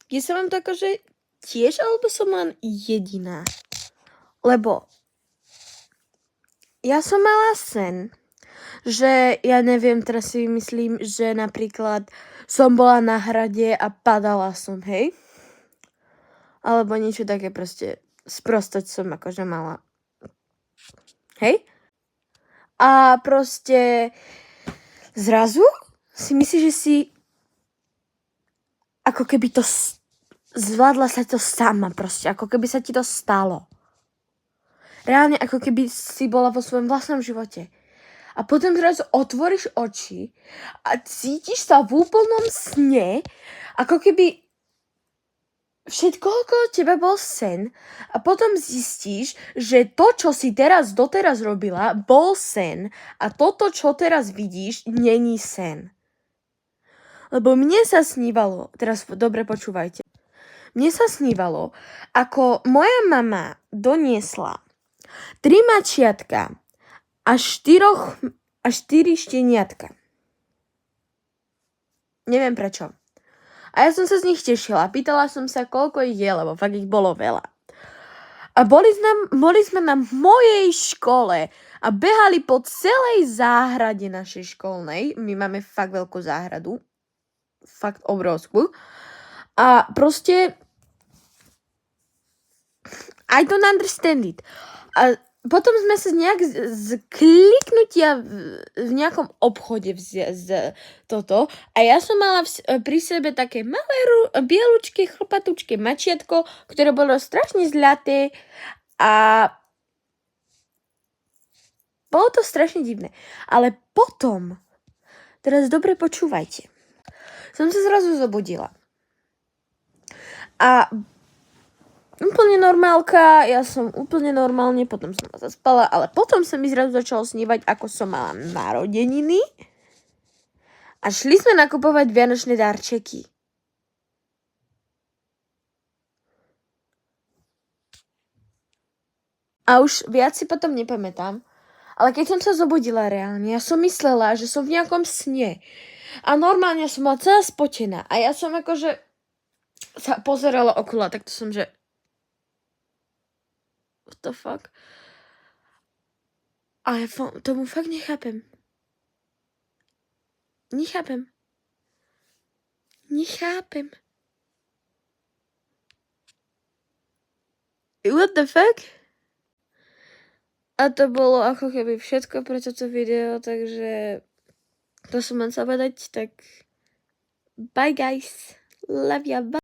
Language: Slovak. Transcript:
Je sa vám to akože tiež, alebo som len jediná? Lebo ja som mala sen, že ja neviem, teraz si myslím, že napríklad som bola na hrade a padala som, hej? Alebo niečo také proste sprostať som akože mala. Hej? A proste zrazu si myslíš, že si ako keby to zvládla sa to sama proste, ako keby sa ti to stalo. Reálne ako keby si bola vo svojom vlastnom živote. A potom zrazu otvoríš oči a cítiš sa v úplnom sne, ako keby všetko okolo teba bol sen a potom zistíš, že to, čo si doteraz robila, bol sen a toto, čo teraz vidíš, není sen. Lebo mne sa snívalo, teraz dobre počúvajte, mne sa snívalo, ako moja mama doniesla 3 mačiatka a 4 šteniatka. Neviem prečo. A ja som sa z nich tešila. Pýtala som sa, koľko ich je, lebo fakt ich bolo veľa. A boli sme na mojej škole a behali po celej záhrade našej školnej. My máme fakt veľkú záhradu. Fakt obrovskú. A proste I don't understand it. A potom sme sa nejak z kliknutia v nejakom obchode toto a ja som mala pri sebe také malé bielučké, chlpatučké mačiatko, ktoré bolo strašne zľaté a bolo to strašne divné. Ale potom, teraz dobre počúvajte, som sa zrazu zobudila. A úplne normálka, ja som úplne normálne, potom som zaspala, ale potom sa mi zrazu začalo snívať, ako som mala narodeniny a šli sme nakupovať vianočné darčeky. A už viac si potom nepamätám, ale keď som sa zobudila reálne, ja som myslela, že som v nejakom sne a normálne som bola celá spotená a ja som akože sa pozerala okolo, tak to som, že what the fuck? A ja tomu fakt nechápem. Nechápem. What the fuck? A to bolo ako keby všetko pre toto video, takže to som len chcela povedať, tak bye guys. Love ya, bye.